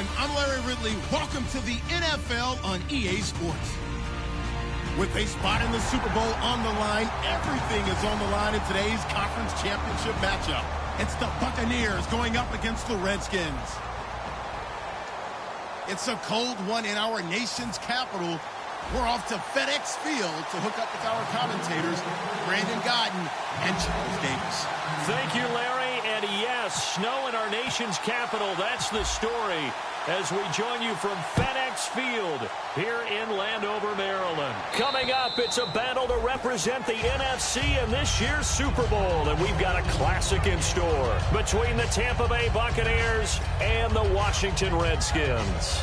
everyone. I'm Larry Ridley. Welcome to the NFL on EA Sports. With a spot in the Super Bowl on the line, everything is on the line in today's conference championship matchup. It's the Buccaneers going up against the Redskins. It's a cold one in our nation's capital. We're off to FedEx Field to hook up with our commentators, Brandon Godden and Charles Davis. Thank you, Larry. And yes, snow in our nation's capital. That's the story as we join you from FedEx Field here in Landover, Maryland. Coming up, it's a battle to represent the NFC in this year's Super Bowl. And we've got a classic in store between the Tampa Bay Buccaneers and the Washington Redskins.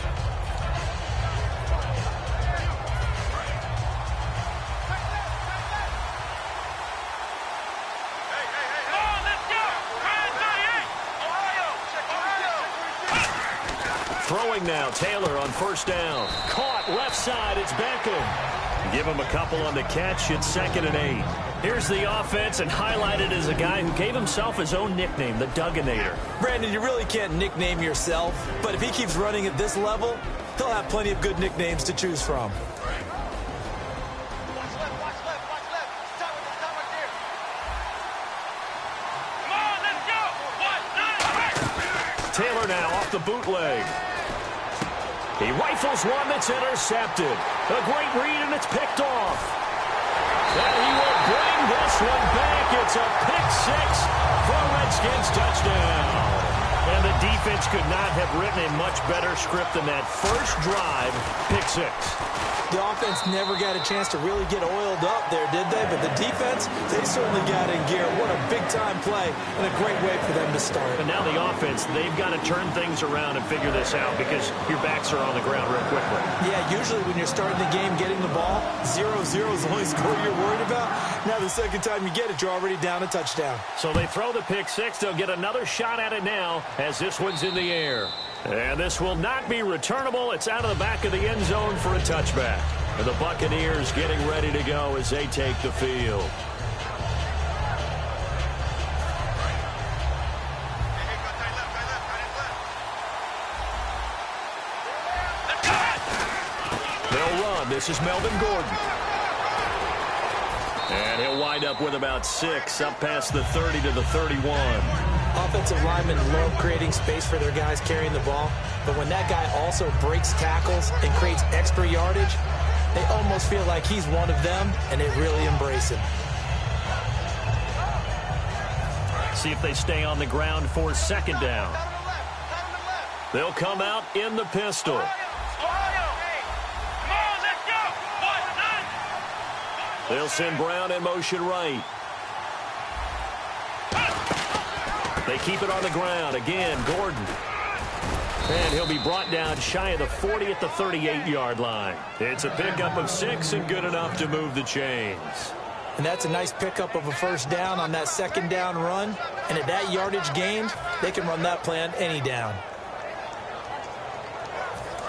Throwing now, Taylor on first down. Caught left side, it's Beckham. Give him a couple on the catch, it's 2nd and 8. Here's the offense, and highlighted as a guy who gave himself his own nickname, the Dugginator. Brandon, you really can't nickname yourself, but if he keeps running at this level, he'll have plenty of good nicknames to choose from. Taylor now off the bootleg. He rifles one that's intercepted. A great read, and it's picked off. And he will bring this one back. It's a pick six for a Redskins touchdown. And the defense could not have written a much better script than that first drive, pick six. The offense never got a chance to really get oiled up there, did they? But the defense, they certainly got in gear. What a big-time play and a great way for them to start. And now the offense, they've got to turn things around and figure this out because your backs are on the ground real quickly. Yeah, usually when you're starting the game getting the ball, 0-0 is the only score you're worried about. Now the second time you get it, you're already down a touchdown. So they throw the pick six. They'll get another shot at it now as this one's in the air. And this will not be returnable. It's out of the back of the end zone for a touchback. And the Buccaneers getting ready to go as they take the field. They'll run. This is Melvin Gordon. And he'll wind up with about 6 up past the 30 to the 31. Offensive linemen love creating space for their guys carrying the ball, but when that guy also breaks tackles and creates extra yardage, they almost feel like he's one of them, and they really embrace him. See if they stay on the ground for 2nd down. They'll come out in the pistol. They'll send Brown in motion right. They keep it on the ground. Again, Gordon. And he'll be brought down shy of the 40 at the 38-yard line. It's a pickup of 6 and good enough to move the chains. And that's a nice pickup of a first down on that 2nd down run. And at that yardage gained, they can run that play on any down.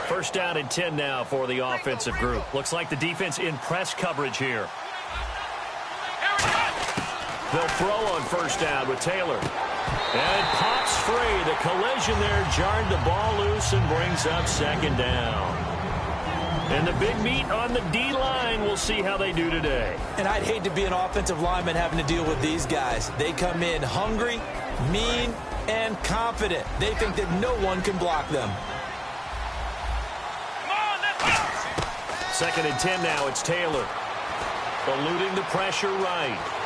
First down and 10 now for the offensive group. Looks like the defense in press coverage here. They'll throw on first down with Taylor. And it pops free. The collision there jarred the ball loose and brings up 2nd down. And the big meat on the D-line, we'll see how they do today. And I'd hate to be an offensive lineman having to deal with these guys. They come in hungry, mean, and confident. They think that no one can block them. 2nd and 10 now. It's Taylor. Eluding the pressure right.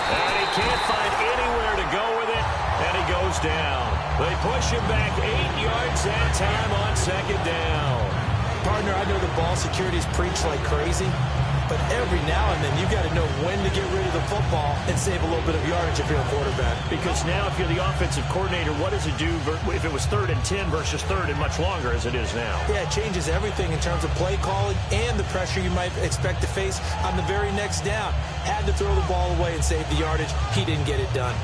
And he can't find anywhere to go with it, and he goes down. They push him back 8 yards that time on 2nd down. Partner, I know the ball security's preached like crazy, but every now and then you've got to know when to get rid of the football and save a little bit of yardage if you're a quarterback. Because now if you're the offensive coordinator, what does it do if it was 3rd and 10 versus 3rd and much longer as it is now? Yeah, it changes everything in terms of play calling and the pressure you might expect to face on the very next down. Had to throw the ball away and save the yardage. He didn't get it done.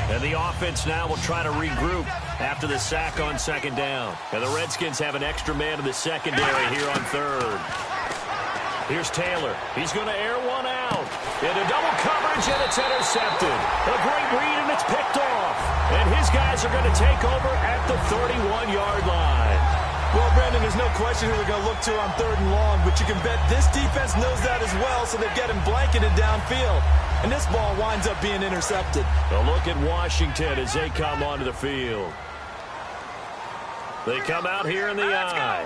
And the offense now will try to regroup after the sack on 2nd down. And the Redskins have an extra man in the secondary here on 3rd. Here's Taylor. He's going to air one out. Into double coverage. coverage, and it's intercepted. A great read, and it's picked off. And his guys are going to take over at the 31-yard line. Well, Brandon, there's no question who they're going to look to on 3rd and long, but you can bet this defense knows that as well, so they've got him blanketed downfield. And this ball winds up being intercepted. A look at Washington as they come onto the field. They come out here in the eye.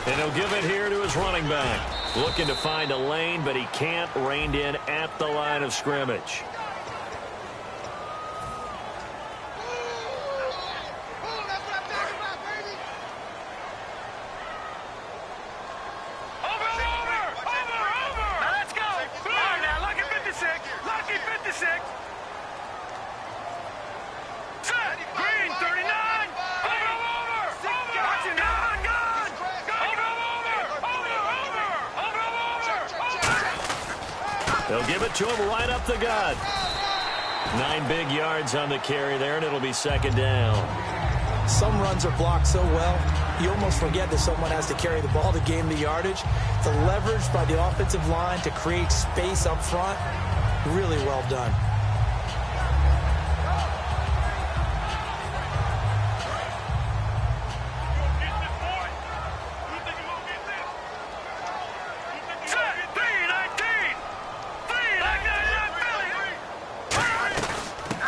And he'll give it here to his running back. Looking to find a lane, but he can't. Reined in at the line of scrimmage. They'll give it to him right up the gut. 9 big yards on the carry there, and it'll be 2nd down. Some runs are blocked so well, you almost forget that someone has to carry the ball to gain the yardage. The leverage by the offensive line to create space up front, really well done.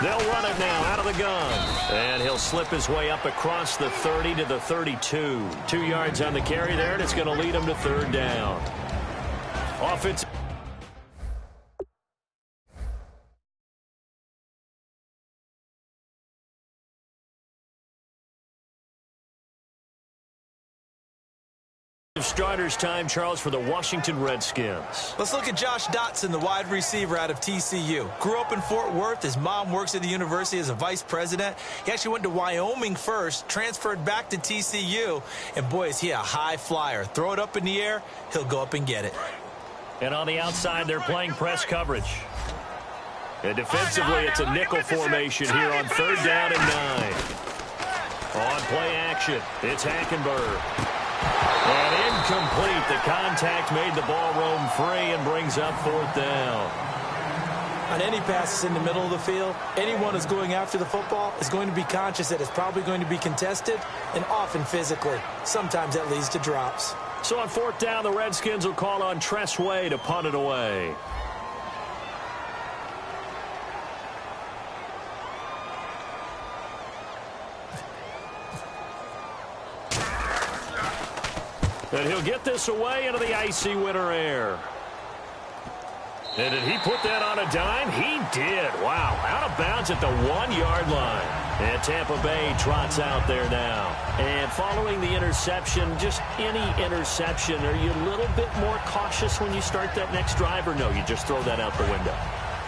They'll run it now out of the gun. And he'll slip his way up across the 30 to the 32. 2 yards on the carry there, and it's going to lead him to 3rd down. Offensive. Starters time, Charles, for the Washington Redskins. Let's look at Josh Dotson, the wide receiver out of TCU. Grew up in Fort Worth. His mom works at the university as a vice president. He actually went to Wyoming first, transferred back to TCU, and boy, is he a high flyer. Throw it up in the air, he'll go up and get it. And on the outside, they're playing press coverage. And defensively, it's a nickel formation here on 3rd down and 9. On play action, it's Hackenberg. And incomplete. The contact made the ball roam free and brings up 4th down. On any passes in the middle of the field, anyone who's going after the football is going to be conscious that it's probably going to be contested, and often physically. Sometimes that leads to drops. So on 4th down, the Redskins will call on Tress Way to punt it away. And he'll get this away into the icy winter air. And did he put that on a dime? He did. Wow. Out of bounds at the 1-yard line. And Tampa Bay trots out there now. And following the interception, just any interception, are you a little bit more cautious when you start that next drive, or no, you just throw that out the window?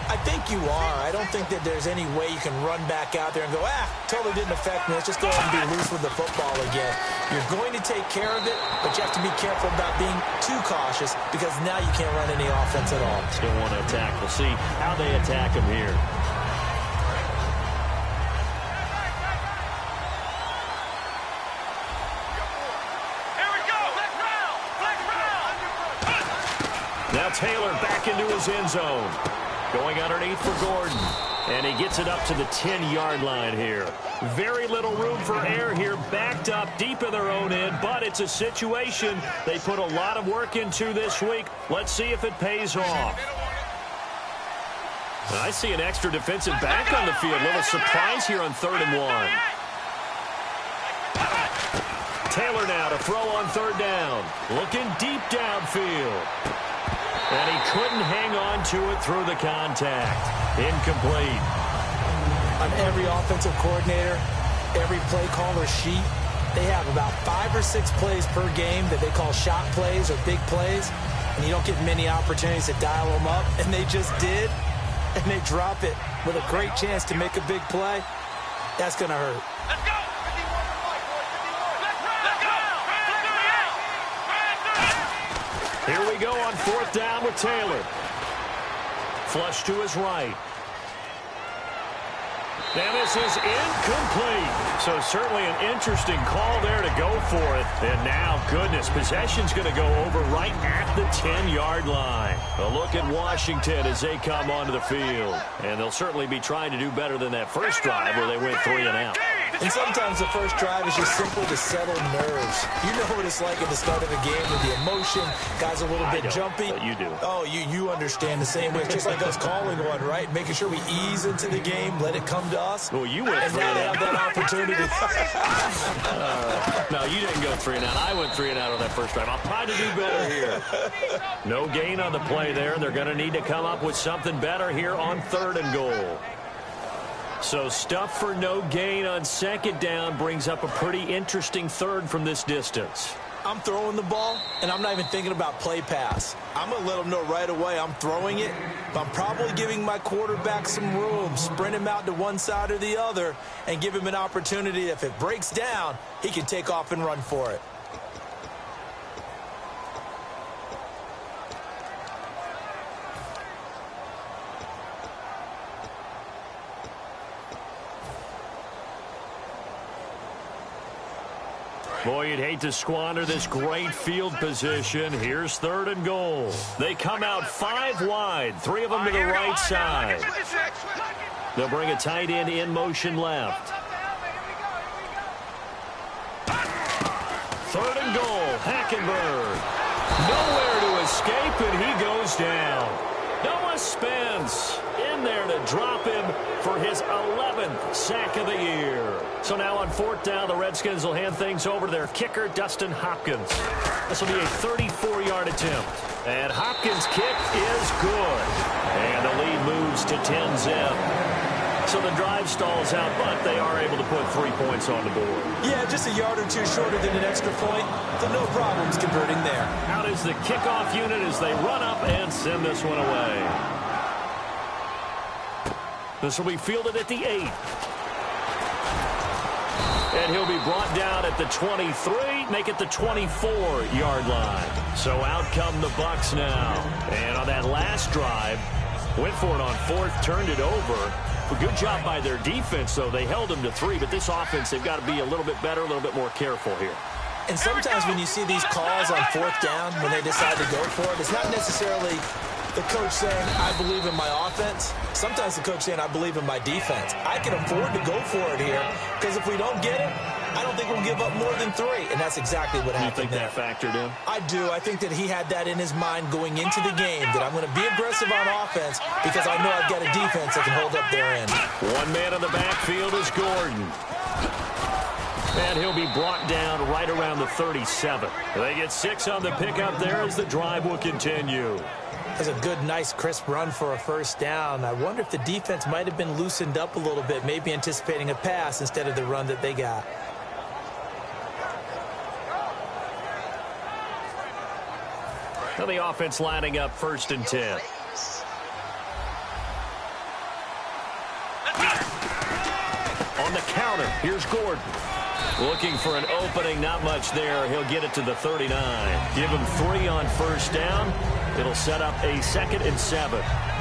I think you are. I don't think that there's any way you can run back out there and go, totally didn't affect me. Let's just go ahead and be loose with the football again. You're going to take care of it, but you have to be careful about being too cautious because now you can't run any offense at all. Still want to attack. We'll see how they attack him here. Now Taylor back into his end zone. Going underneath for Gordon. And he gets it up to the 10-yard line here. Very little room for error here. Backed up deep in their own end. But it's a situation they put a lot of work into this week. Let's see if it pays off. I see an extra defensive back on the field. Little surprise here on 3rd and 1. Taylor now to throw on 3rd down. Looking deep downfield. And he couldn't hang on to it through the contact. Incomplete. On every offensive coordinator, every play caller sheet, they have about 5 or 6 plays per game that they call shot plays or big plays. And you don't get many opportunities to dial them up. And they just did. And they drop it with a great chance to make a big play. That's going to hurt. Let's go! Here we go on 4th down with Taylor. Flush to his right. And this is incomplete. So certainly an interesting call there to go for it. And now, goodness, possession's going to go over right at the 10-yard line. A look at Washington as they come onto the field. And they'll certainly be trying to do better than that first drive where they went 3 and out. And sometimes the first drive is just simply to settle nerves. You know what it's like at the start of a game with the emotion. Guys a little bit jumpy. But you do. Oh, you understand the same way. It's just like us calling one, right? Making sure we ease into the game, let it come to us. Well, you went 3 and and out. Have that opportunity. No, you didn't go 3 and out. I went 3 and out on that first drive. I'll try to do better here. No gain on the play there. They're going to need to come up with something better here on 3rd and goal. So stuff for no gain on 2nd down brings up a pretty interesting 3rd from this distance. I'm throwing the ball, and I'm not even thinking about play pass. I'm going to let them know right away I'm throwing it, but I'm probably giving my quarterback some room, sprint him out to one side or the other, and give him an opportunity. If it breaks down, he can take off and run for it. Boy, you'd hate to squander this great field position. Here's 3rd and goal. They come out 5 wide, 3 of them to the right side. They'll bring a tight end in motion left. 3rd and goal, Hackenberg. Nowhere to escape, and he goes down. Noah Spence in there to drop him for his 11th sack of the year. So now on 4th down, the Redskins will hand things over to their kicker, Dustin Hopkins. This will be a 34-yard attempt. And Hopkins' kick is good. And the lead moves to 10-zip. So the drive stalls out, but they are able to put 3 points on the board. Yeah, just a yard or two shorter than an extra point, so no problems converting there. Out is the kickoff unit as they run up and send this one away. This will be fielded at the 8. And he'll be brought down at the 23, make it the 24-yard line. So out come the Bucs now. And on that last drive, went for it on 4th, turned it over. A good job by their defense, though. They held them to 3, but this offense, they've got to be a little bit better, a little bit more careful here. And sometimes when you see these calls on 4th down, when they decide to go for it, it's not necessarily the coach saying, I believe in my offense. Sometimes the coach saying, I believe in my defense. I can afford to go for it here, because if we don't get it, I don't think we'll give up more than 3. And that's exactly what happened there. You think that factored in? I do. I think that he had that in his mind going into the game, that I'm going to be aggressive on offense because I know I've got a defense that can hold up their end. One man in the backfield is Gordon. And he'll be brought down right around the 37. They get 6 on the pickup there as the drive will continue. That's a good, nice, crisp run for a 1st down. I wonder if the defense might have been loosened up a little bit, maybe anticipating a pass instead of the run that they got. Now the offense lining up 1st and 10. On the counter, here's Gordon. Looking for an opening, not much there. He'll get it to the 39. Give him 3 on 1st down. It'll set up a 2nd and 7.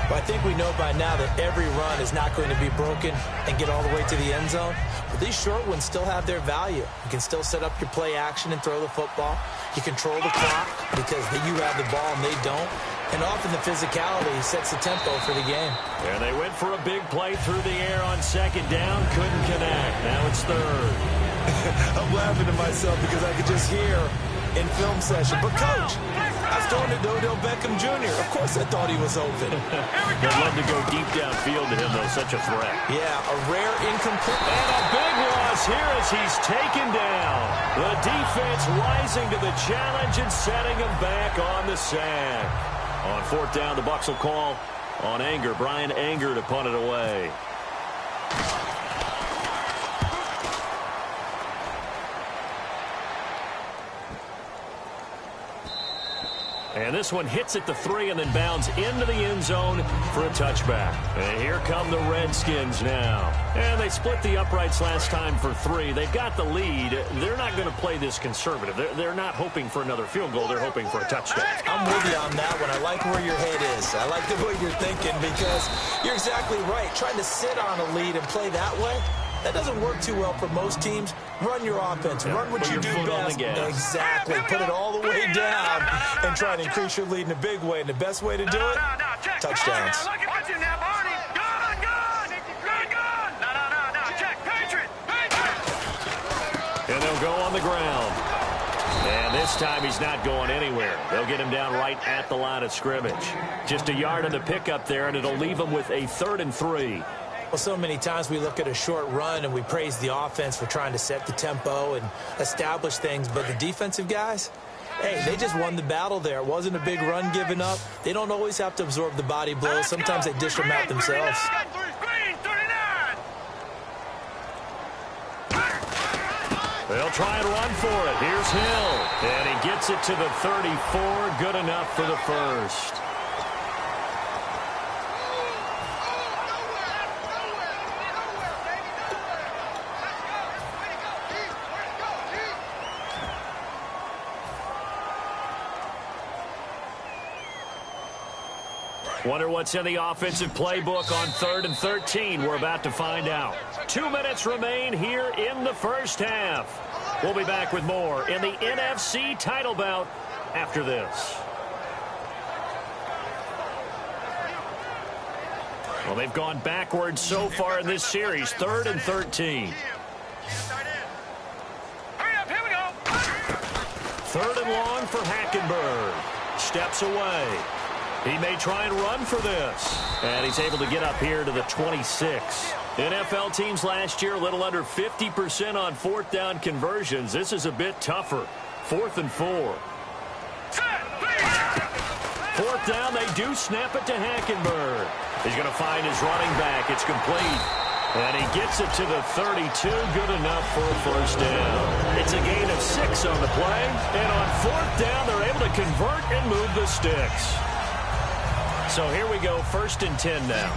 But I think we know by now that every run is not going to be broken and get all the way to the end zone. But these short ones still have their value. You can still set up your play action and throw the football. You control the clock because you have the ball and they don't. And often the physicality sets the tempo for the game. And they went for a big play through the air on 2nd down. Couldn't connect. Now it's 3rd. I'm laughing to myself because I could just hear in film session. But, Coach, I was throwing it to Odell Beckham Jr. Of course I thought he was open. They'd love to go deep downfield to him, though. Such a threat. Yeah, a rare incomplete. And a big loss here as he's taken down. The defense rising to the challenge and setting him back on the sack. On 4th down, the Bucs will call on Anger. Brian Anger to punt it away. And this one hits at the 3 and then bounds into the end zone for a touchback. And here come the Redskins now. And they split the uprights last time for 3. They've got the lead. They're not going to play this conservative. They're not hoping for another field goal. They're hoping for a touchdown. I'm with you on that one. I like where your head is. I like the way you're thinking because you're exactly right. Trying to sit on a lead and play that way, that doesn't work too well for most teams. Run your offense. Run what you do best. Exactly. Put it all the way down and try to increase your lead in a big way. And the best way to do it, touchdowns. And they'll go on the ground. And this time he's not going anywhere. They'll get him down right at the line of scrimmage. Just a yard on the pickup there, and it'll leave him with a 3rd and 3. Well, so many times we look at a short run and we praise the offense for trying to set the tempo and establish things. But the defensive guys, hey, they just won the battle there. It wasn't a big run given up. They don't always have to absorb the body blows. Sometimes they dish them out themselves. They'll try and run for it. Here's Hill. And he gets it to the 34. Good enough for the first. Wonder what's in the offensive playbook on 3rd and 13. We're about to find out. 2 minutes remain here in the first half. We'll be back with more in the NFC title bout after this. Well, they've gone backwards so far in this series. 3rd and 13. Hurry up, here we go. 3rd and long for Hackenberg. Steps away. He may try and run for this. And he's able to get up here to the 26. NFL teams last year a little under 50% on 4th down conversions. This is a bit tougher. 4th and 4. 4th down, they do snap it to Hackenberg. He's going to find his running back. It's complete. And he gets it to the 32. Good enough for a first down. It's a gain of 6 on the play. And on 4th down, they're able to convert and move the sticks. So here we go, 1st and 10 now.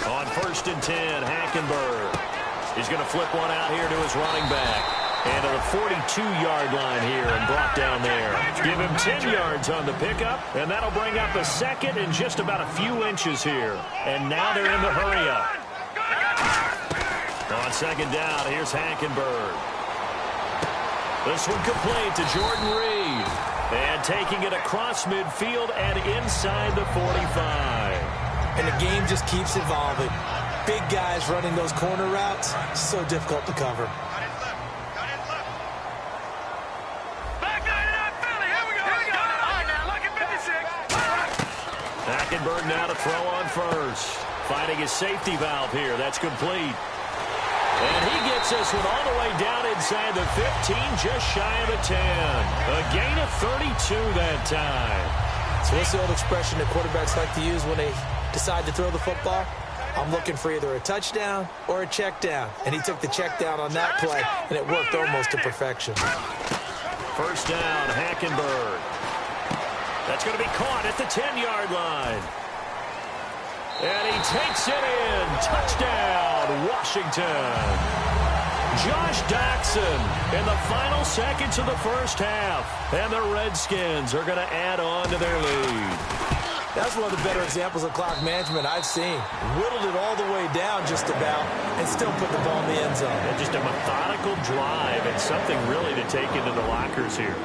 On 1st and 10, Hackenberg. He's going to flip one out here to his running back. And to the 42-yard line here and brought down there. Give him 10 yards on the pickup, and that'll bring up a 2nd and just about a few inches here. And now they're in the hurry-up. On 2nd down, here's Hackenberg. This one complete to Jordan Reed. And taking it across midfield and inside the 45. And the game just keeps evolving. Big guys running those corner routes, so difficult to cover. Hackenberg now to throw on first. Finding his safety valve here. That's complete. And he gets this one all the way down inside the 15, just shy of a 10. A gain of 32 that time. So what's the old expression that quarterbacks like to use when they decide to throw the football? I'm looking for either a touchdown or a check down. And he took the check down on that play, and it worked almost to perfection. First down, Hackenberg. That's going to be caught at the 10-yard line. And he takes it in. Touchdown, Washington. Josh Doctson in the final seconds of the first half. And the Redskins are going to add on to their lead. That's one of the better examples of clock management I've seen. Whittled it all the way down just about and still put the ball in the end zone. And just a methodical drive and something really to take into the lockers here.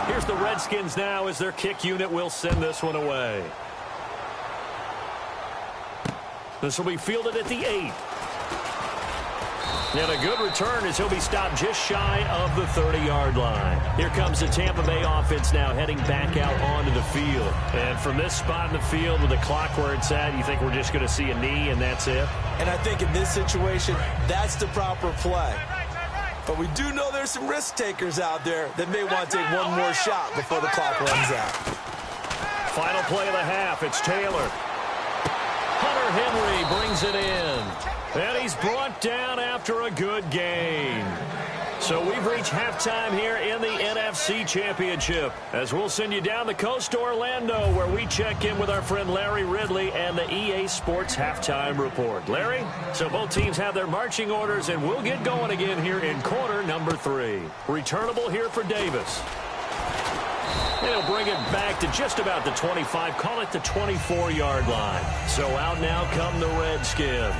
Here's the Redskins now as their kick unit will send this one away. This will be fielded at the 8. And a good return as he'll be stopped just shy of the 30-yard line. Here comes the Tampa Bay offense now heading back out onto the field. And from this spot in the field with the clock where it's at, you think we're just going to see a knee and that's it? And I think in this situation, that's the proper play. But we do know there's some risk takers out there that may want to take one more shot before the clock runs out. Final play of the half. It's Taylor. Hunter Henry brings it in. And he's brought down after a good game. So we've reached halftime here in the NFC Championship, as we'll send you down the coast to Orlando, where we check in with our friend Larry Ridley and the EA Sports Halftime Report. Larry, so both teams have their marching orders, and we'll get going again here in quarter number 3. Returnable here for Davis. And he'll bring it back to just about the 25, call it the 24-yard line. So out now come the Redskins.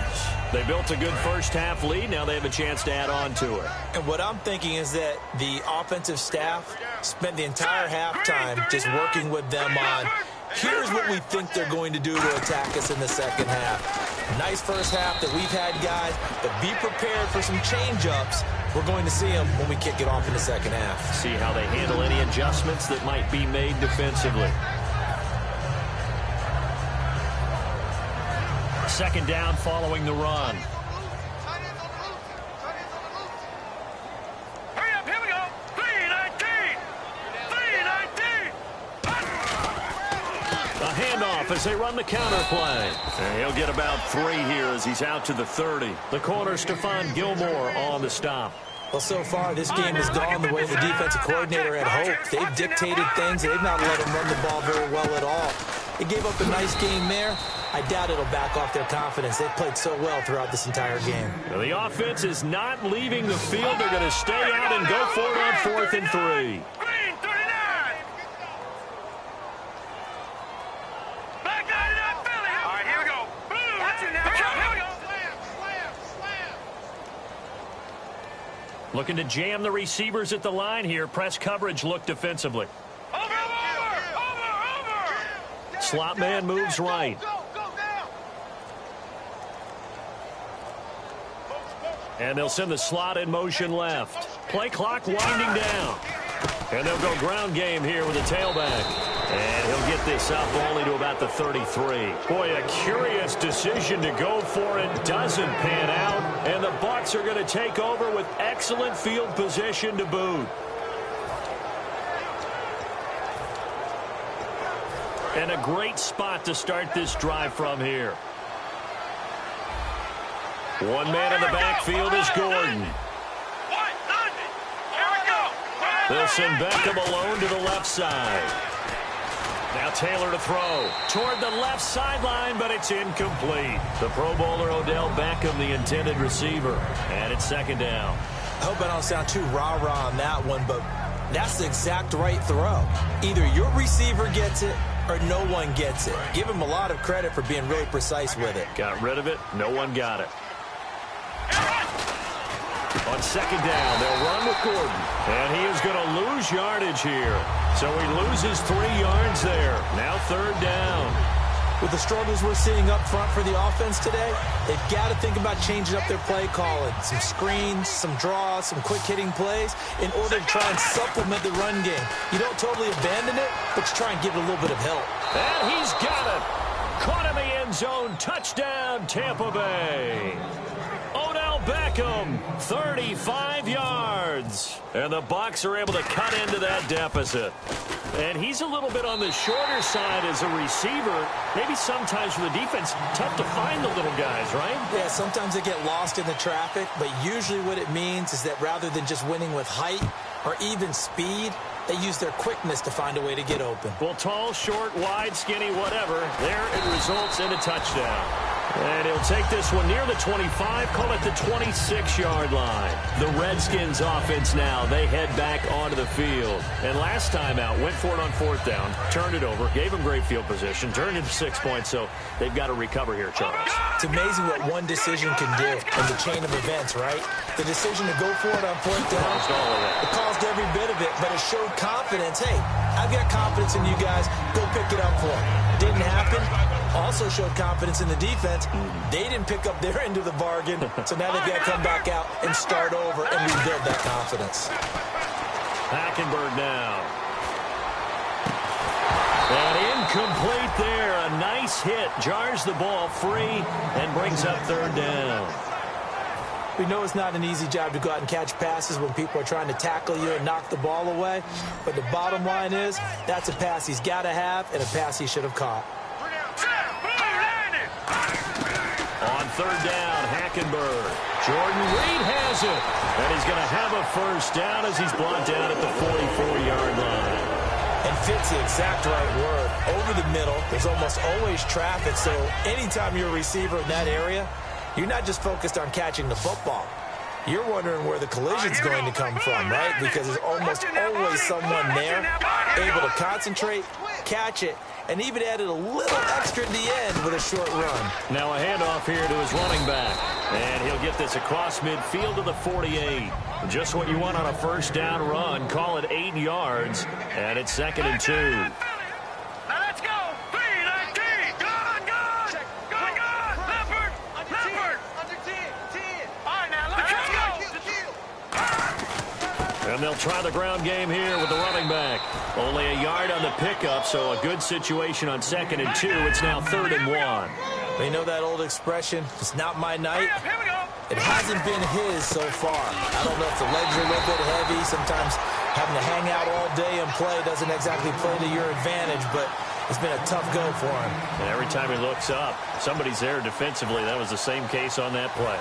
They built a good first-half lead. Now they have a chance to add on to it. And what I'm thinking is that the offensive staff spent the entire halftime just working with them on, here's what we think they're going to do to attack us in the second half. Nice first half that we've had, guys, but be prepared for some change-ups. We're going to see them when we kick it off in the second half. See how they handle any adjustments that might be made defensively. Second down following the run. Hurry up, here we go. 3-19. 3-19. A handoff as they run the counter play. And he'll get about 3 here as he's out to the 30. The corner, Stephon Gilmore, on the stop. Well, so far, this game has gone the way the defensive coordinator had hoped. They've dictated things. They've not let them run the ball very well at all. They gave up a nice game there. I doubt it'll back off their confidence. They've played so well throughout this entire game. Well, the offense is not leaving the field. They're going to stay out and go for it on 4th and 3. Green, 39. Back 99, Philly. All right, here we go. Blue. Watch it now. Here we go. Looking to jam the receivers at the line here. Press coverage look defensively. Over. Slot man moves right. And they'll send the slot in motion left. Play clock winding down. And they'll go ground game here with a tailback. And he'll get this up only to about the 33. Boy, a curious decision to go for it. Doesn't pan out. And the Bucs are going to take over with excellent field position to boot. And a great spot to start this drive from here. One man in the backfield is Gordon. They'll send Beckham alone to the left side. Now Taylor to throw toward the left sideline, but it's incomplete. The Pro Bowler Odell Beckham, the intended receiver. And it's second down. I hope I don't sound too rah-rah on that one, but that's the exact right throw. Either your receiver gets it or no one gets it. Give him a lot of credit for being really precise with it. Got rid of it. No one got it. On second down, they'll run with Gordon. And he is going to lose yardage here. So he loses 3 yards there. Now third down. With the struggles we're seeing up front for the offense today, they've got to think about changing up their play calling. Some screens, some draws, some quick-hitting plays in order to try and supplement the run game. You don't totally abandon it, but you try and give it a little bit of help. And he's got it. Caught in the end zone. Touchdown, Tampa Bay. Odell Beckham, 35 yards. And the Bucs are able to cut into that deficit. And he's a little bit on the shorter side as a receiver. Maybe sometimes for the defense, tough to find the little guys, right? Yeah, sometimes they get lost in the traffic, but usually what it means is that rather than just winning with height or even speed, they use their quickness to find a way to get open. Well, tall, short, wide, skinny, whatever, there it results in a touchdown. And he'll take this one near the 25, call it the 26-yard line. The Redskins offense now, they head back onto the field. And last time out, went for it on 4th down, turned it over, gave them great field position, turned it to 6 points, so they've got to recover here, Charles. It's amazing what one decision can do in the chain of events, right? The decision to go for it on 4th down, it caused every bit of it, but it showed confidence. Hey, I've got confidence in you guys. Go pick it up for them. Didn't happen. Also showed confidence in the defense. They didn't pick up their end of the bargain, so now they've got to come back out and start over and rebuild that confidence. Hackenberg now. And incomplete there. A nice hit. Jars the ball free and brings up third down. We know it's not an easy job to go out and catch passes when people are trying to tackle you and knock the ball away. But the bottom line is, that's a pass he's got to have and a pass he should have caught. On third down, Hackenberg. Jordan Reed has it. And he's going to have a first down as he's brought down at the 44-yard line. And fits the exact right word. Over the middle, there's almost always traffic, so anytime you're a receiver in that area, you're not just focused on catching the football. You're wondering where the collision's going to come from, right? Because there's almost always someone there able to concentrate, catch it, and even added a little extra at the end with a short run. Now a handoff here to his running back. And he'll get this across midfield to the 48. Just what you want on a first down run. Call it 8 yards. And it's 2nd and 2. Now let's go. 3-19. Gone. Leopard. Under 10. All right, now let's go. And they'll try the ground game here with the running back. Only a yard on the pickup, so a good situation on 2nd and 2. It's now 3rd and 1. They know that old expression, it's not my night. Here we go. It hasn't been his so far. I don't know if the legs are a little bit heavy. Sometimes having to hang out all day and play doesn't exactly play to your advantage, but it's been a tough go for him. And every time he looks up, somebody's there defensively. That was the same case on that play.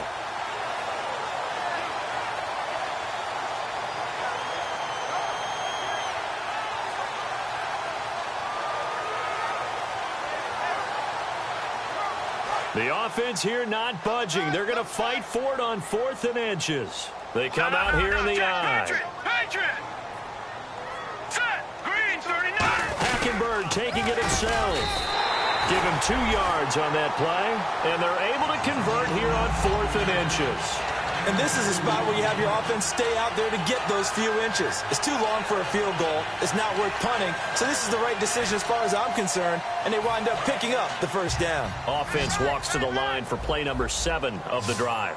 The offense here not budging. They're going to fight for it on 4th and inches. They come out here in the eye. Patriot. Set. Green 39. Hackenberg taking it himself. Give him 2 yards on that play. And they're able to convert here on 4th and inches. And this is a spot where you have your offense stay out there to get those few inches. It's too long for a field goal. It's not worth punting. So this is the right decision as far as I'm concerned. And they wind up picking up the first down. Offense walks to the line for play number 7 of the drive.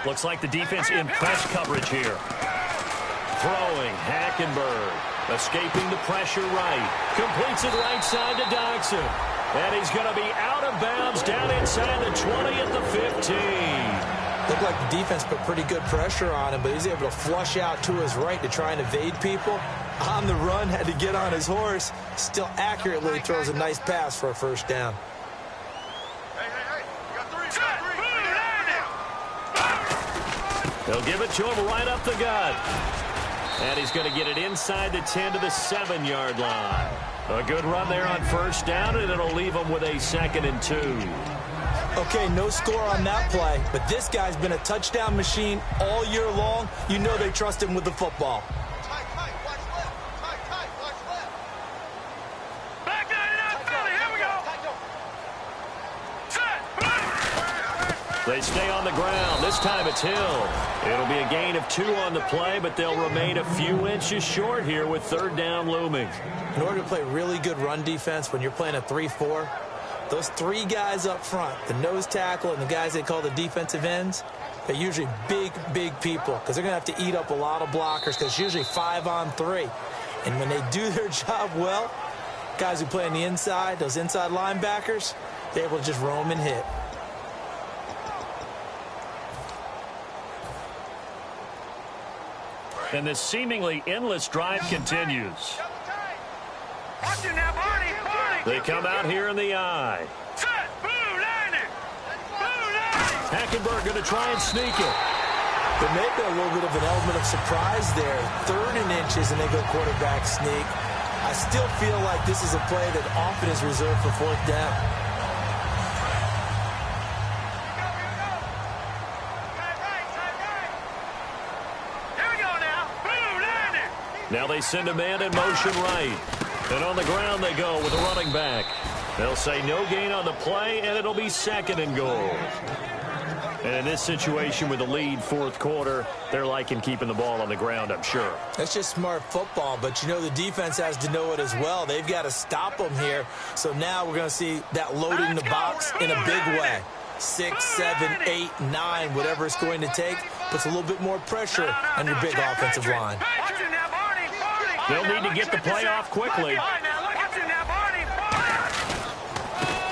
Looks like the defense in press coverage here. Throwing, Hackenberg. Escaping the pressure right. Completes it right side to Dodson. And he's going to be out of bounds down inside the 20 at the 15. Looked like the defense put pretty good pressure on him, but he's able to flush out to his right to try and evade people. On the run, had to get on his horse. Still accurately throws a nice pass for a first down. They'll give it to him right up the gut. And he's going to get it inside the 10 to the 7-yard line. A good run there on first down, and it'll leave him with a 2nd and 2. Okay, no score on that play, but this guy's been a touchdown machine all year long. You know they trust him with the football. Tight, watch left. Back line it up, Philly. Here we go. Set. They stay on the ground. This time it's Hill. It'll be a gain of 2 on the play, but they'll remain a few inches short here with 3rd down looming. In order to play really good run defense when you're playing a 3-4, those 3 guys up front, the nose tackle and the guys they call the defensive ends, they're usually big people because they're going to have to eat up a lot of blockers because it's usually 5 on 3. And when they do their job well, guys who play on the inside, those inside linebackers, they're able to just roam and hit. And this seemingly endless drive continues. They come out here in the eye. Hackenberg going to try and sneak it. There may be a little bit of an element of surprise there. 3rd and inches, and they go quarterback sneak. I still feel like this is a play that often is reserved for 4th down. Now they send a man in motion right. And on the ground they go with a running back. They'll say no gain on the play, and it'll be 2nd and goal. And in this situation with the lead 4th quarter, they're liking keeping the ball on the ground, I'm sure. That's just smart football, but you know the defense has to know it as well. They've got to stop them here. So now we're going to see that loading the box in a big way. 6, 7, 8, 9, whatever it's going to take, puts a little bit more pressure on your big offensive line. They'll need to get the play off quickly.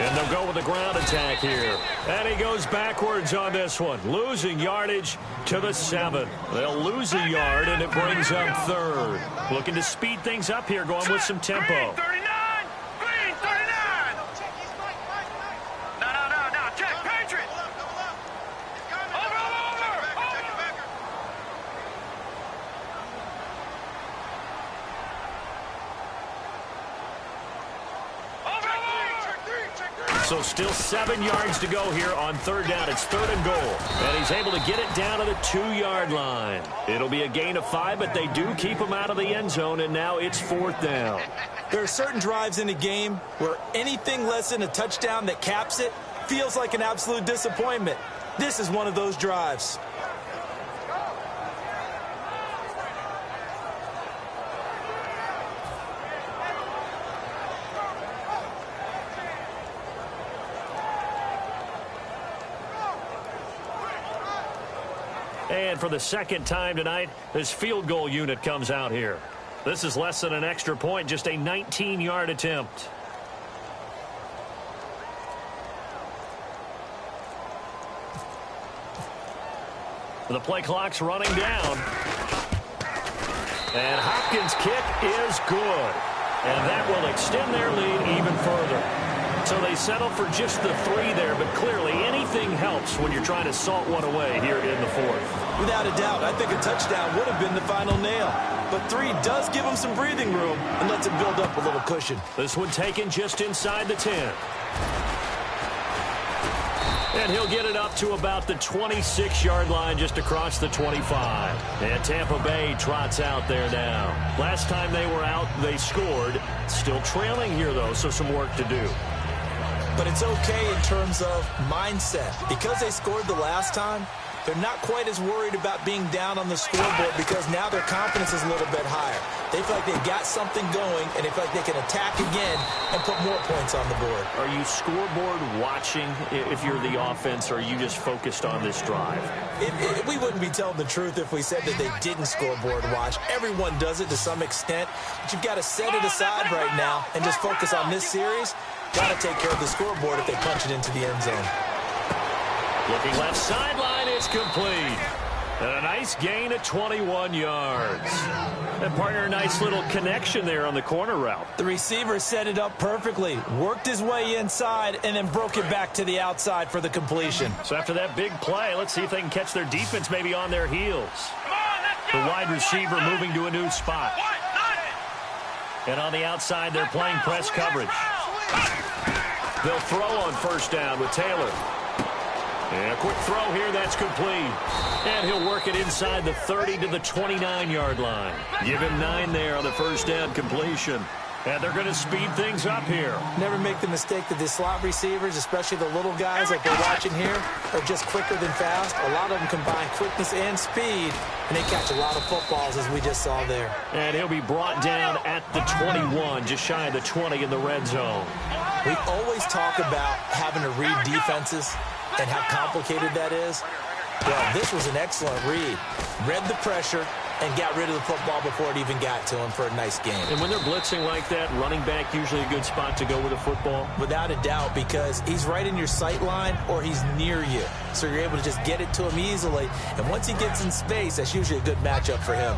And they'll go with the ground attack here. And he goes backwards on this one, losing yardage to the 7. They'll lose a yard, and it brings up 3rd. Looking to speed things up here, going with some tempo. Green 39! Green 39! No, check, Patriot! Over! So still 7 yards to go here on 3rd down. It's 3rd and goal. And he's able to get it down to the 2-yard line. It'll be a gain of 5, but they do keep him out of the end zone, and now it's 4th down. There are certain drives in a game where anything less than a touchdown that caps it feels like an absolute disappointment. This is one of those drives. And for the 2nd time tonight, this field goal unit comes out here. This is less than an extra point, just a 19-yard attempt. The play clock's running down. And Hopkins' kick is good. And that will extend their lead even further. So they settle for just the 3 there, but clearly anything helps when you're trying to salt one away here in the 4th. Without a doubt, I think a touchdown would have been the final nail. But 3 does give them some breathing room and lets it build up a little cushion. This one taken just inside the 10. And he'll get it up to about the 26-yard line, just across the 25. And Tampa Bay trots out there now. Last time they were out, they scored. Still trailing here, though, so some work to do. But it's okay in terms of mindset. Because they scored the last time, they're not quite as worried about being down on the scoreboard because now their confidence is a little bit higher. They feel like they've got something going, and they feel like they can attack again and put more points on the board. Are you scoreboard watching if you're the offense, or are you just focused on this drive? We wouldn't be telling the truth if we said that they didn't scoreboard watch. Everyone does it to some extent, but you've got to set it aside right now and just focus on this series. Got to take care of the scoreboard if they punch it into the end zone. Looking left sideline, it's complete. And a nice gain of 21 yards. And partner, a nice little connection there on the corner route. The receiver set it up perfectly, worked his way inside, and then broke it back to the outside for the completion. So after that big play, let's see if they can catch their defense maybe on their heels. The wide receiver moving to a new spot. And on the outside, they're playing press coverage. They'll throw on 1st down with Taylor. And a quick throw here, that's complete. And he'll work it inside the 30 to the 29-yard line. Give him 9 there on the 1st down completion. And they're going to speed things up here. Never make the mistake that the slot receivers, especially the little guys like we're watching here, are just quicker than fast. A lot of them combine quickness and speed, and they catch a lot of footballs, as we just saw there. And he'll be brought down at the 21, just shy of the 20 in the red zone. We always talk about having to read defenses and how complicated that is. Well, this was an excellent read. Read the pressure and got rid of the football before it even got to him for a nice game. And when they're blitzing like that, running back usually a good spot to go with the football? Without a doubt, because he's right in your sight line or he's near you. So you're able to just get it to him easily. And once he gets in space, that's usually a good matchup for him.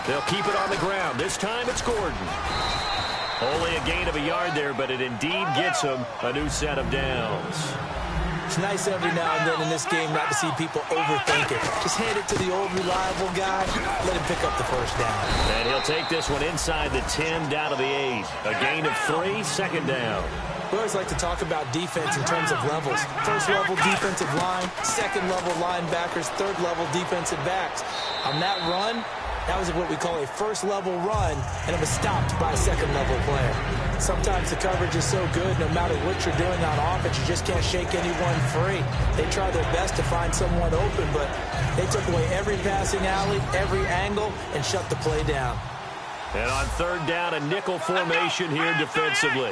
They'll keep it on the ground. This time it's Gordon. Only a gain of a yard there, but it indeed gets him a new set of downs. It's nice every now and then in this game not to see people overthink it. Just hand it to the old reliable guy. Let him pick up the 1st down. And he'll take this one inside the 10 down to the 8. A gain of 3, 2nd down. We always like to talk about defense in terms of levels. 1st level defensive line, 2nd level linebackers, 3rd level defensive backs. On that run, that was what we call a 1st level run, and it was stopped by a 2nd level player. Sometimes the coverage is so good, no matter what you're doing on offense, you just can't shake anyone free. They try their best to find someone open, but they took away every passing alley, every angle, and shut the play down. And on 3rd down, a nickel formation here defensively.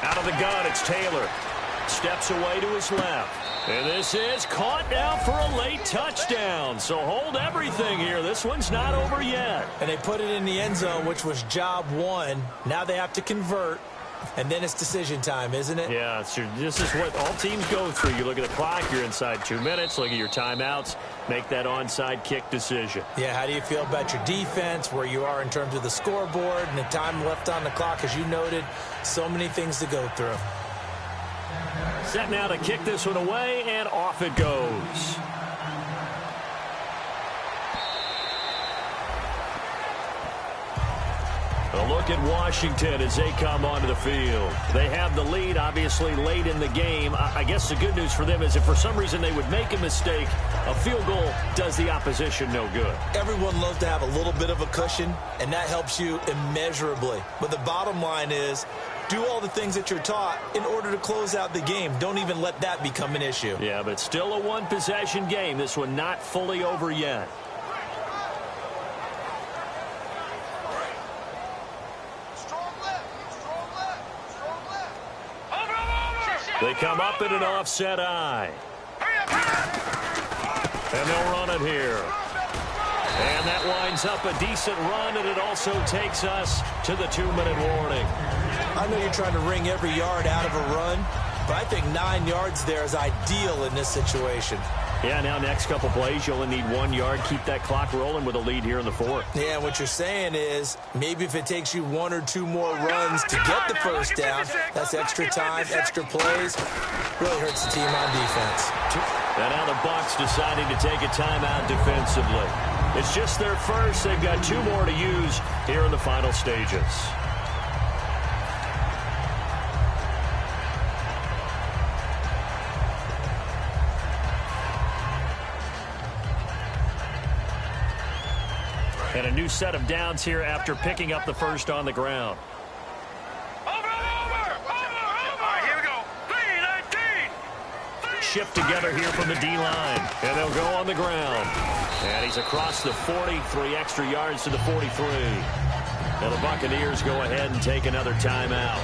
Out of the gun, it's Taylor. Steps away to his left. And this is caught now for a late touchdown. So hold everything here. This one's not over yet. And they put it in the end zone, which was job one. Now they have to convert. And then it's decision time, isn't it? Yeah, this is what all teams go through. You look at the clock, you're inside 2 minutes. Look at your timeouts. Make that onside kick decision. Yeah, how do you feel about your defense, where you are in terms of the scoreboard, and the time left on the clock? As you noted, so many things to go through. Set now to kick this one away, and off it goes. A look at Washington as they come onto the field. They have the lead, obviously, late in the game. I guess the good news for them is if for some reason they would make a mistake, a field goal does the opposition no good. Everyone loves to have a little bit of a cushion, and that helps you immeasurably. But the bottom line is, do all the things that you're taught in order to close out the game. Don't even let that become an issue. Yeah, but still a one-possession game. This one not fully over yet. They come up in an offset eye. And they'll run it here. And that winds up a decent run, and it also takes us to the 2-minute warning. I know you're trying to wring every yard out of a run, but I think 9 yards there is ideal in this situation. Yeah, now next couple plays, you only need 1 yard. Keep that clock rolling with a lead here in the fourth. Yeah, and what you're saying is maybe if it takes you 1 or 2 more runs to get the first down, that's extra time, extra plays. Really hurts the team on defense. And now the Bucs deciding to take a timeout defensively. It's just their first. They've got 2 more to use here in the final stages. And a new set of downs here after picking up the first on the ground. Over! Here we go. 3-19. Shift together here from the D-line. And they'll go on the ground. And he's across the 40, 3 extra yards to the 43. And the Buccaneers go ahead and take another timeout.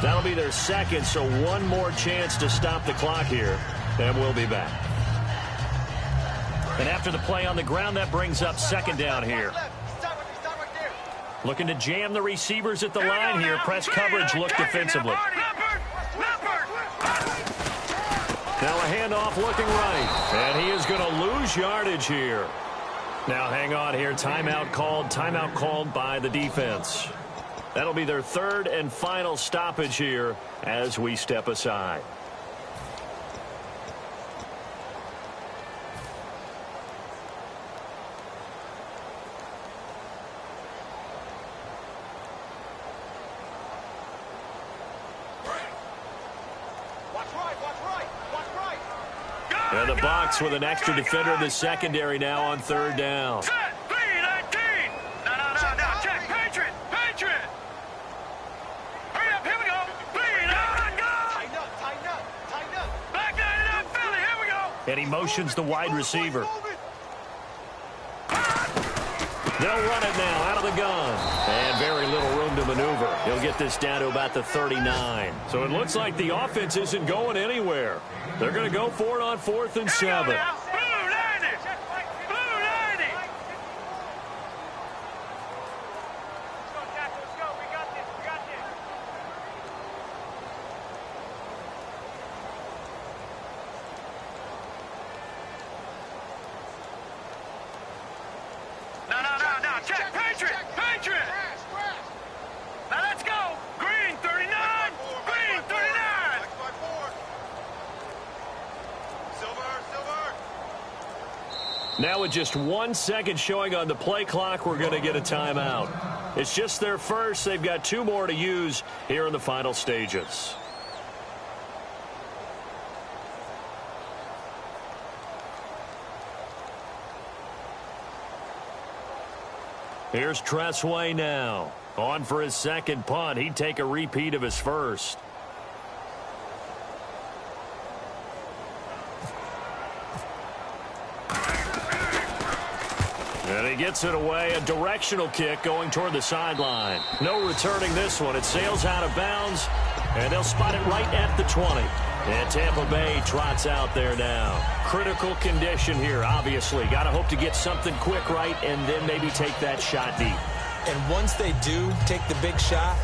That'll be their second, so 1 more chance to stop the clock here. And we'll be back. And after the play on the ground, that brings up second down here. Looking to jam the receivers at the line here. Press coverage, look defensively. Now a handoff looking right. And he is going to lose yardage here. Now hang on here. Timeout called by the defense. That'll be their 3rd and final stoppage here as we step aside. And the Bucs with an extra defender in the secondary now on 3rd down. Set, 3-19. No. Check. Patriot. Hurry up. Here we go. 3-9. Go. Tighten up. Back it up, Philly. Here we go. And he motions the wide receiver. They'll run it now out of the gun. And very little room to maneuver. He'll get this down to about the 39. So it looks like the offense isn't going anywhere. They're going to go for it on 4th and 7. Blue 90. Blue 90. Let's go. We got this. No. Check. Patriot. Now let's go. Green 39. Green 39. Silver. Now with just 1 second showing on the play clock, we're going to get a timeout. It's just their first. They've got 2 more to use here in the final stages. Here's Tressway now. On for his second punt. He'd take a repeat of his first. And he gets it away. A directional kick going toward the sideline. No returning this one. It sails out of bounds, and they'll spot it right at the 20. And Tampa Bay trots out there now. Critical condition here, obviously. Got to hope to get something quick right and then maybe take that shot deep. And once they do take the big shot,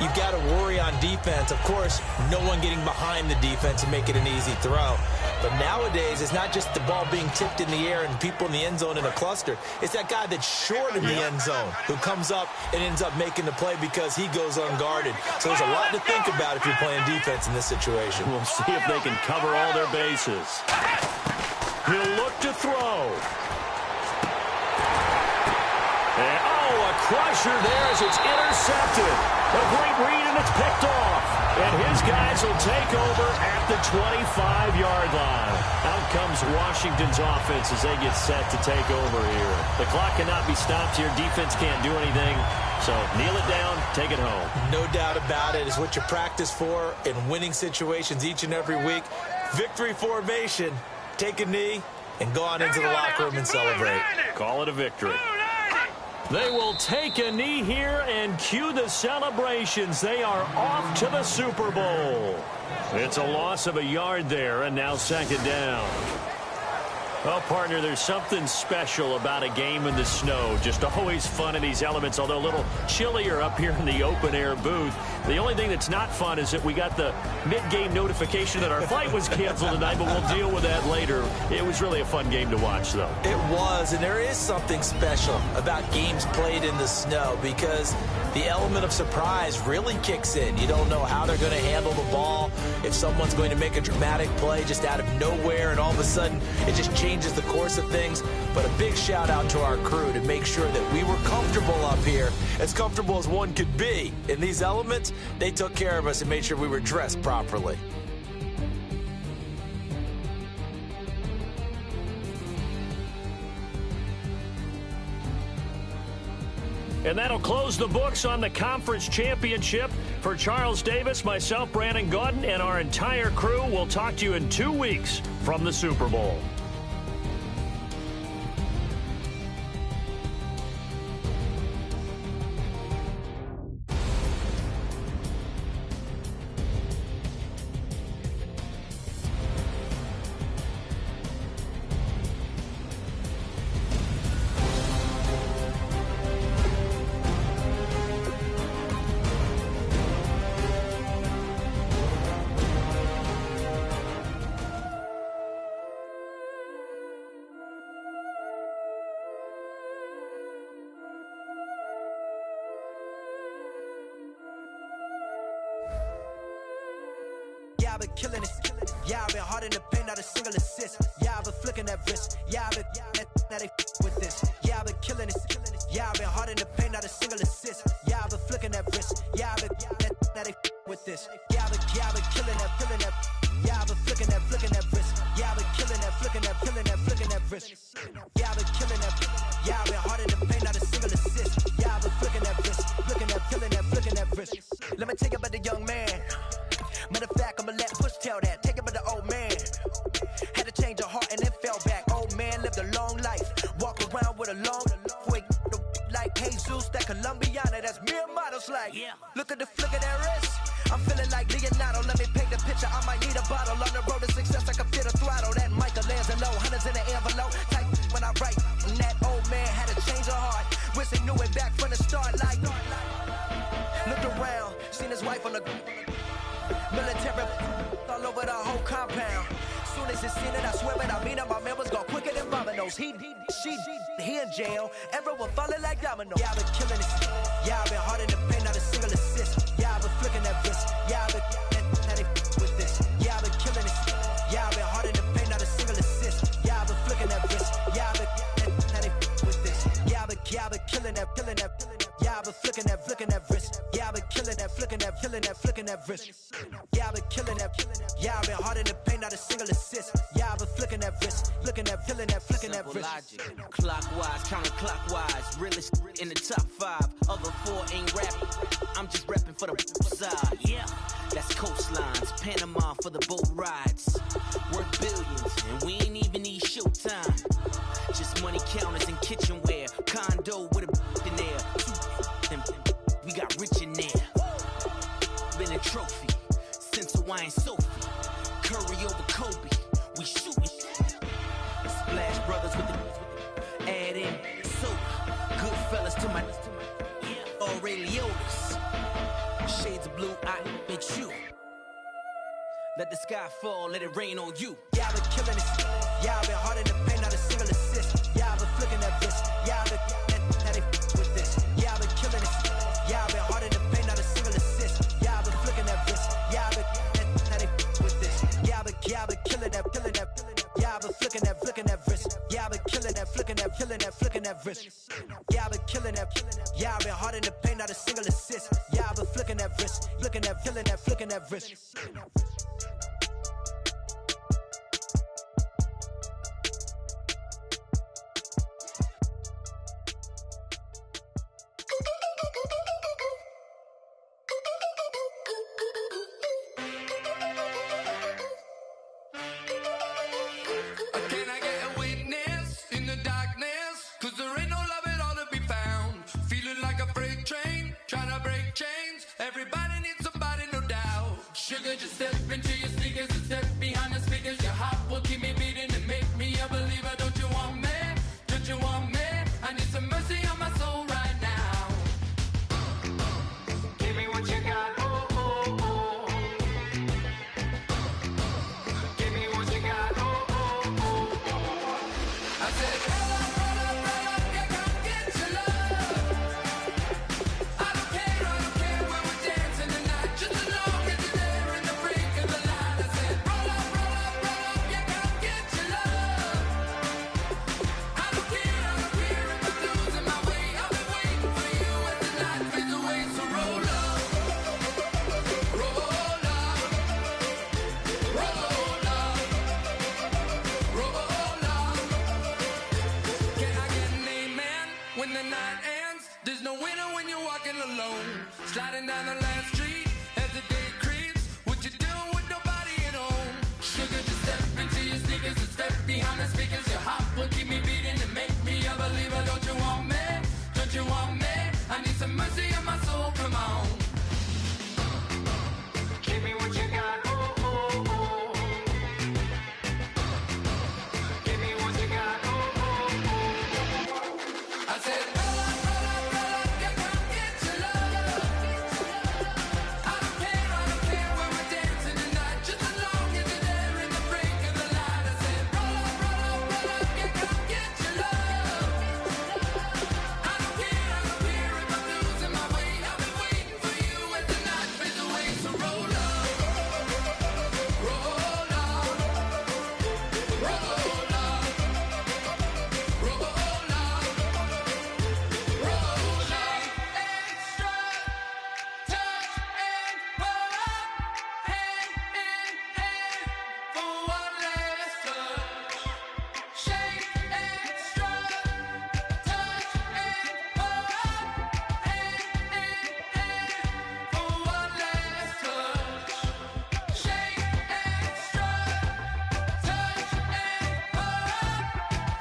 you've got to worry on defense. Of course, no one getting behind the defense and make it an easy throw. But nowadays, it's not just the ball being tipped in the air and people in the end zone in a cluster. It's that guy that's short in the end zone who comes up and ends up making the play because he goes unguarded. So there's a lot to think about if you're playing defense in this situation. We'll see if they can cover all their bases. He'll look to throw. And, oh, a crusher there as it's intercepted. A great read, and it's picked off. And his guys will take over at the 25-yard line. Out comes Washington's offense as they get set to take over here. The clock cannot be stopped here. Defense can't do anything. So kneel it down, take it home. No doubt about it. It's what you practice for in winning situations each and every week. Victory formation. Take a knee and go on into the locker room and celebrate. Call it a victory. They will take a knee here and cue the celebrations. They are off to the Super Bowl. It's a loss of a yard there, and now second down. Well, partner, there's something special about a game in the snow. Just always fun in these elements, although a little chillier up here in the open-air booth. The only thing that's not fun is that we got the mid-game notification that our flight was canceled tonight, but we'll deal with that later. It was really a fun game to watch, though. It was, and there is something special about games played in the snow because the element of surprise really kicks in. You don't know how they're going to handle the ball, if someone's going to make a dramatic play just out of nowhere, and all of a sudden it just changes the course of things. But a big shout out to our crew to make sure that we were comfortable up here, as comfortable as one could be. In these elements, they took care of us and made sure we were dressed properly. And that'll close the books on the conference championship. For Charles Davis, myself, Brandon Gaudin, and our entire crew, we'll talk to you in 2 weeks from the Super Bowl. Yeah, I've been killing it. Yeah, I've been hard in the paint, not a single assist. Yeah, I've been flicking that wrist. Yeah, I've been now they with this. Yeah, I've been killing it. Yeah, I've been hard in the paint, not a single assist. Yeah, I've been flicking that wrist. Yeah, I've been now they with this. Yeah, I've been killing that. Yeah, I've been flicking that wrist. Yeah, I've been killing that, flicking that wrist. Yeah, I've been killing that. Yeah, I've been hard in the paint, not a single assist. Yeah, I've been flicking that wrist, flicking that wrist. Let me tell you about the young man. Matter of fact, I'ma let Push tell that. Take it about the old man. Had to change her heart and then fell back. Old man lived a long life. Walk around with a long quick like Jesus, that Colombiana. That's mere models like. Yeah. Look at the flick of that wrist. I'm feeling like Leonardo. Let me paint the picture. I might need a bottle. On the road to success, I can fit a throttle. That Michelangelo, hundreds in the envelope. Type when I write. And that old man had to change her heart. Wish he knew it back from the start. Like, looked around, seen his wife on the military all over the whole compound. Soon as he seen it, I swear it, I mean it, my man was gone quicker than dominoes. He in jail, everyone falling like dominoes. Yeah, I've been killing it. Yeah, I've been hard in the paint, not a single assist. Yeah, I've been flicking that wrist. Yeah, I've been now they with this. Yeah, I've been killing it. Yeah, I've been hard in the paint, not a single assist. Yeah, I've been flicking that wrist. Yeah, I've been now they with this. Yeah, I've been killing that. Yeah, I've been flicking that wrist. Yeah, I've been killing that, flicking that wrist. Yeah, I've been killing that. Yeah, I've been hard in the paint, not a single assist. Yeah, I've been flicking that wrist, flicking that wrist. Logic. Clockwise, counterclockwise, realest in the top 5. Other 4 ain't rapping. I'm just repping for the side. Yeah, that's coastlines, Panama for the boat rides. Worth billions, and we ain't even need showtime. Just money counters and kitchenware. Condo with a in there. We got rich in there. Been a trophy since Hawaiian Sophie. Let the sky fall, let it rain on you. Yeah, I've been killing this. Yeah, I've been hard in the paint, not a single assist. Yeah, I've been flicking that wrist. Yeah, I've been now they with this. Yeah, I've been killing this. Yeah, I've been hard in the paint, not a single assist. Yeah, I've been flicking that wrist. Yeah, I've been now they with this. Yeah, I've been killing that, killing that. Yeah, I've been flicking that wrist. Yeah, I've been killing that, flicking that, flicking that wrist. Yeah, I've been killing that. Yeah, I've been hard in the paint, not a single assist. Yeah, I've been flicking that wrist, flicking that, flicking that wrist. Can I get a witness in the darkness? 'Cause there ain't no love at all to be found. Feeling like a freight train, trying to break chains. Everybody needs somebody, no doubt. Sugar, just step into your sneakers and step behind the speakers. Your heart will keep me beating and make me a believer. Don't you want me? Don't you want me? I need some mercy on my soul right now. Give me what you got, oh, oh, oh. Give me what you got, oh, oh, oh. I said, roll up, yeah, come get your love. I don't care when we're dancing tonight. Just as long as you're there in the freak of the light. I said, roll up, yeah, come get your love. I don't care if I'm losing my way. I've been waiting for you as the night fades away. So roll up, roll up, roll up, roll up. Can I get an amen when the night ends? There's no winner when you're walking alone. Sliding down the last street as the day creeps. What you doing with nobody at home? Sugar, just step into your sneakers and step behind the speakers. Your heart will keep me beating and make me a believer. Don't you want me? Don't you want me? I need some mercy on my soul, come on. Give me what you got, oh, oh, oh. Give me what you got, oh, oh, oh. I said, roll up, yeah, come get your love. I don't care when we're dancing tonight. Just as long as you're there in the break of the light. I said, roll up, yeah, come get your love. I don't care if I'm losing my way. I've been waiting for you as the night fades away. So roll up, roll up, roll up, roll up. Extra touch and pull up, hand in hand for one last touch. Shake extra touch and pull up, hand in hand for one last touch. Shake extra touch and pull up,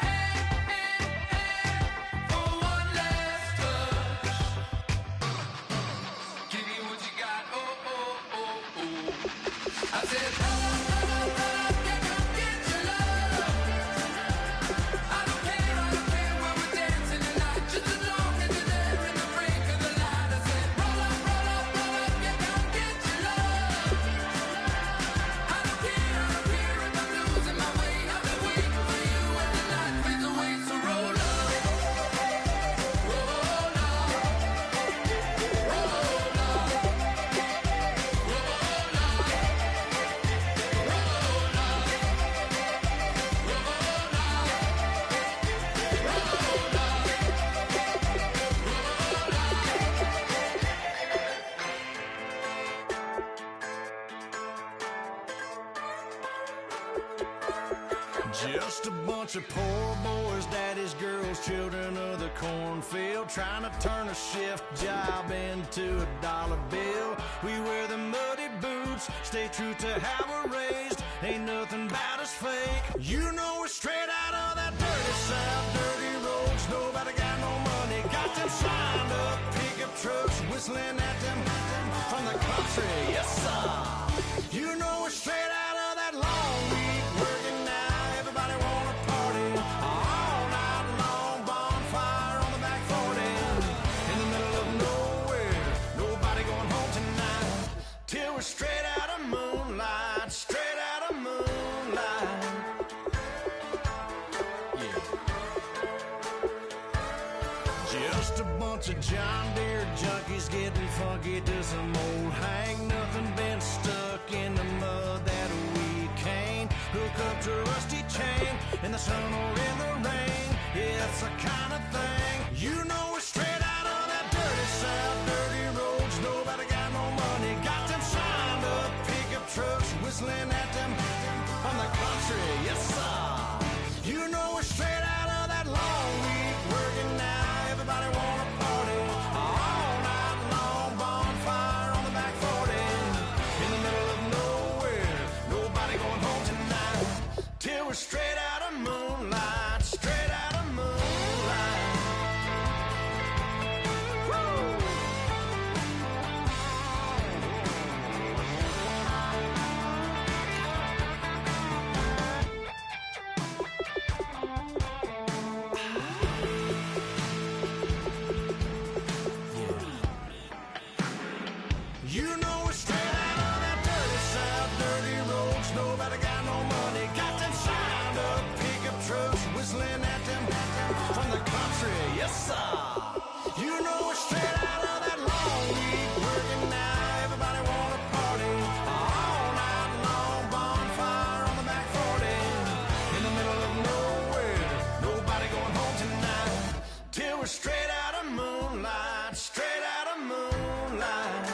hand in hand for one last touch. Give me what you got, oh, oh, oh, oh. I said, yeah, come get your love. I don't care when we're dancing tonight. Just as long as you're there in the break of the light. I said, roll up, yeah, come get your love. I don't care if I'm losing my way. I've been waiting for you as the night fades away. So roll up, roll up, roll Just a bunch of poor boys, daddy's girls, children of the cornfield, trying to turn a shift job into a dollar bill. We wear the muddy boots, stay true to how we're raised. Ain't nothing about us fake. You know we're straight out of that dirty south, dirty roads. Nobody got no money, got them signed up pickup trucks, whistling at them from the country. Yes, sir. You know we're straight out of that long week working now. Everybody wanna party all night long. Bonfire on the back 40 in the middle of nowhere. Nobody going home tonight till we're straight out of moonlight. bunch of John Deere junkies getting funky to some old hang. Nothing been stuck in the mud that we can't hook up to a rusty chain in the sun or in the rain. It's the kind of thing, you know, we're straight out of that dirty south, dirty roads. Nobody got no money, got them signed up pickup trucks whistling at them on the country. Yes, sir. You know, we're straight out of that long week working now. Everybody wanna party all night long, bonfire on the back 40 in the middle of nowhere. Nobody going home tonight till we're straight out of moonlight, straight out of moonlight. Woo! You know we're straight out of that dirty south, dirty roads. Nobody got no money, got them signed up pickup trucks whistling at them from the country. Yes, sir. You know we're straight out of that long week working now. Everybody wanna party all night long, bonfire on the back 40 in the middle of nowhere. Nobody going home tonight till we're straight out of moonlight, straight out of moonlight.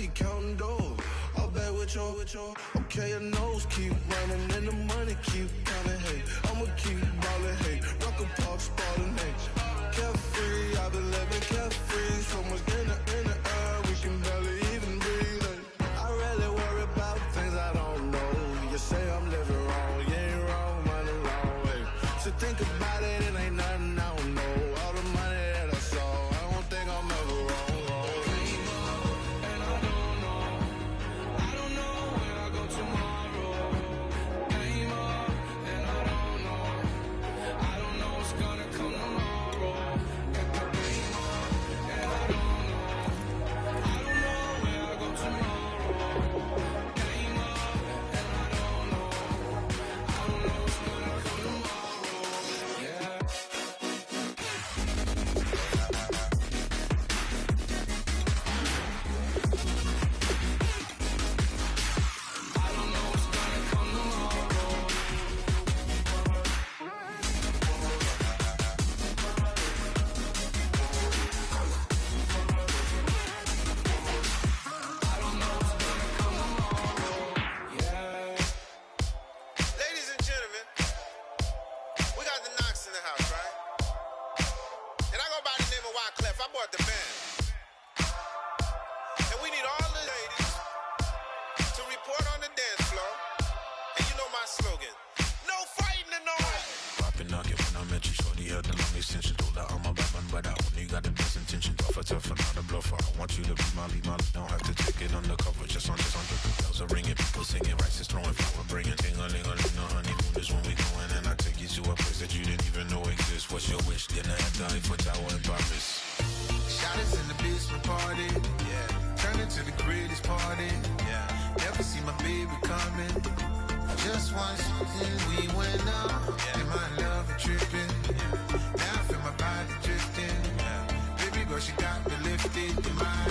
be counting dough. All back with your, okay, your nose keep running and the money keep counting, hey. I'ma keep ballin', hey. Rock a park, spallin', hey. Carefree, I've been living carefree. So much in the air, we can barely even breathe, hey. I rarely worry about things I don't know. You say I'm living wrong, you ain't wrong, money wrong, hey. So think about it, it ain't nothing I don't know. All the money that I saw, I don't think I'm ever wrong. She got me lifted in my